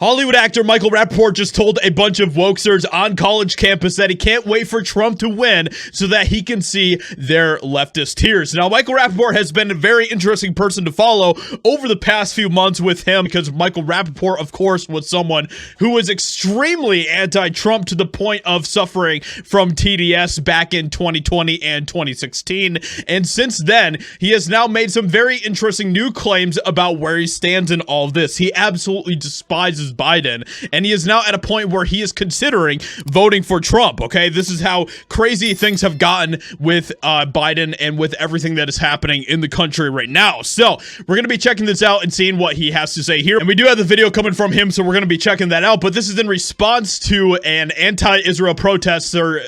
Hollywood actor Michael Rapaport just told a bunch of wokesters on college campus that he can't wait for Trump to win so that he can see their leftist tears. Now, Michael Rapaport has been a very interesting person to follow over the past few months with him because Michael Rapaport, of course, was someone who was extremely anti-Trump to the point of suffering from TDS back in 2020 and 2016. And since then, he has now made some very interesting new claims about where he stands in all of this. He absolutely despises Biden, and he is now at a point where he is considering voting for Trump. Okay, this is how crazy things have gotten with Biden and with everything that is happening in the country right now. So we're going to be checking this out and seeing what he has to say here, and we do have the video coming from him, so we're going to be checking that out. But this is in response to an anti-Israel protester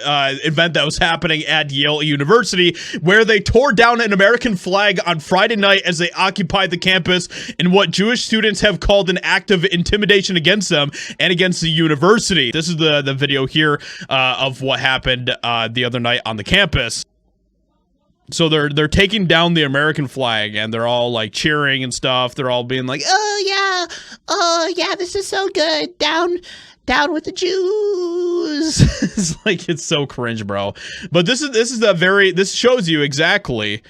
event that was happening at Yale University, where they tore down an American flag on Friday night as they occupied the campus in what Jewish students have called an act of intimidation against them and against the university. This is the video here of what happened the other night on the campus. So they're taking down the American flag and they're all like cheering and stuff. They're all being like, oh yeah, this is so good. Down with the Jews. It's like, it's so cringe, bro. But this shows you exactly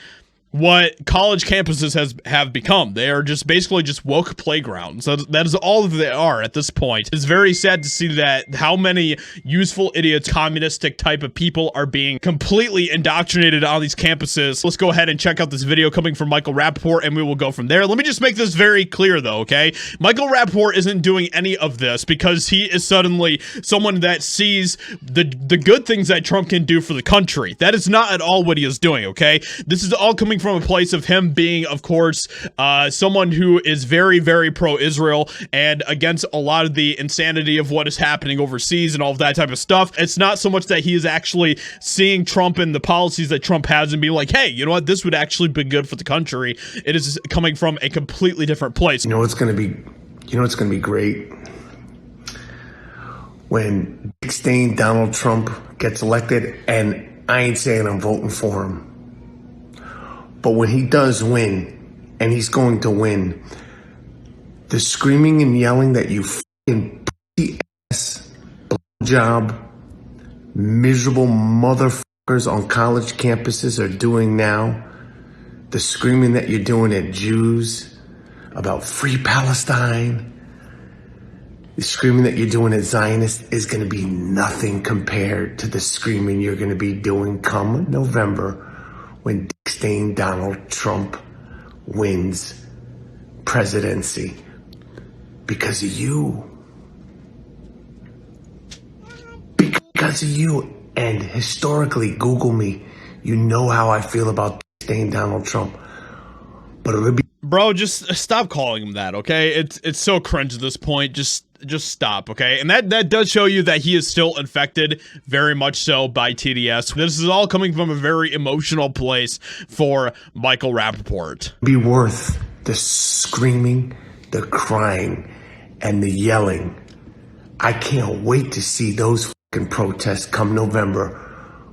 what college campuses have become. They are just basically just woke playgrounds. So that is all they are at this point. It's very sad to see that how many useful idiots, communistic type of people are being completely indoctrinated on these campuses. Let's go ahead and check out this video coming from Michael Rapaport, and we will go from there. Let me just make this very clear though, okay? Michael Rapaport isn't doing any of this because he is suddenly someone that sees the good things that Trump can do for the country. That is not at all what he is doing, okay? This is all coming from a place of him being, of course, someone who is very, very pro-Israel and against a lot of the insanity of what is happening overseas and all of that type of stuff. It's not so much that he is actually seeing Trump and the policies that Trump has and being like, hey, you know what, this would actually be good for the country. It is coming from a completely different place. You know what's going to be great? When Dick Stain Donald Trump gets elected, and I ain't saying I'm voting for him, but when he does win, and he's going to win, the screaming and yelling that you fucking pussy ass, blowjob, miserable motherfuckers on college campuses are doing now, the screaming that you're doing at Jews about free Palestine, the screaming that you're doing at Zionists is going to be nothing compared to the screaming you're going to be doing come November when Dick Stain Donald Trump wins presidency because of you. Because of you. And historically, Google me. You know how I feel about Dick Stain Donald Trump. But it'll be... Bro, just stop calling him that, okay? It's so cringe at this point. Just stop, okay? And that does show you that he is still infected, very much so, by TDS. This is all coming from a very emotional place for Michael Rapaport. Be worth the screaming, the crying, and the yelling. I can't wait to see those fucking protests come November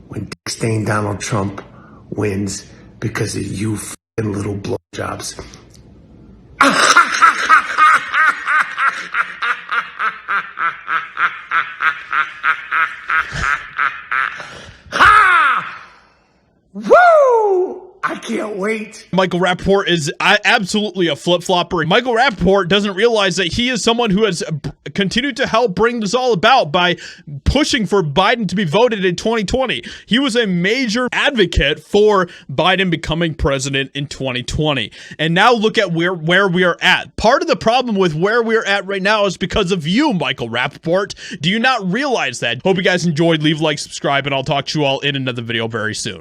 when Dick Stain Donald Trump wins because of you fucking little blowjobs. Woo! I can't wait. Michael Rapaport is absolutely a flip-flopper. Michael Rapaport doesn't realize that he is someone who has continued to help bring this all about by pushing for Biden to be voted in 2020. He was a major advocate for Biden becoming president in 2020. And now look at where we are at. Part of the problem with where we're at right now is because of you, Michael Rapaport. Do you not realize that? Hope you guys enjoyed. Leave a like, subscribe, and I'll talk to you all in another video very soon.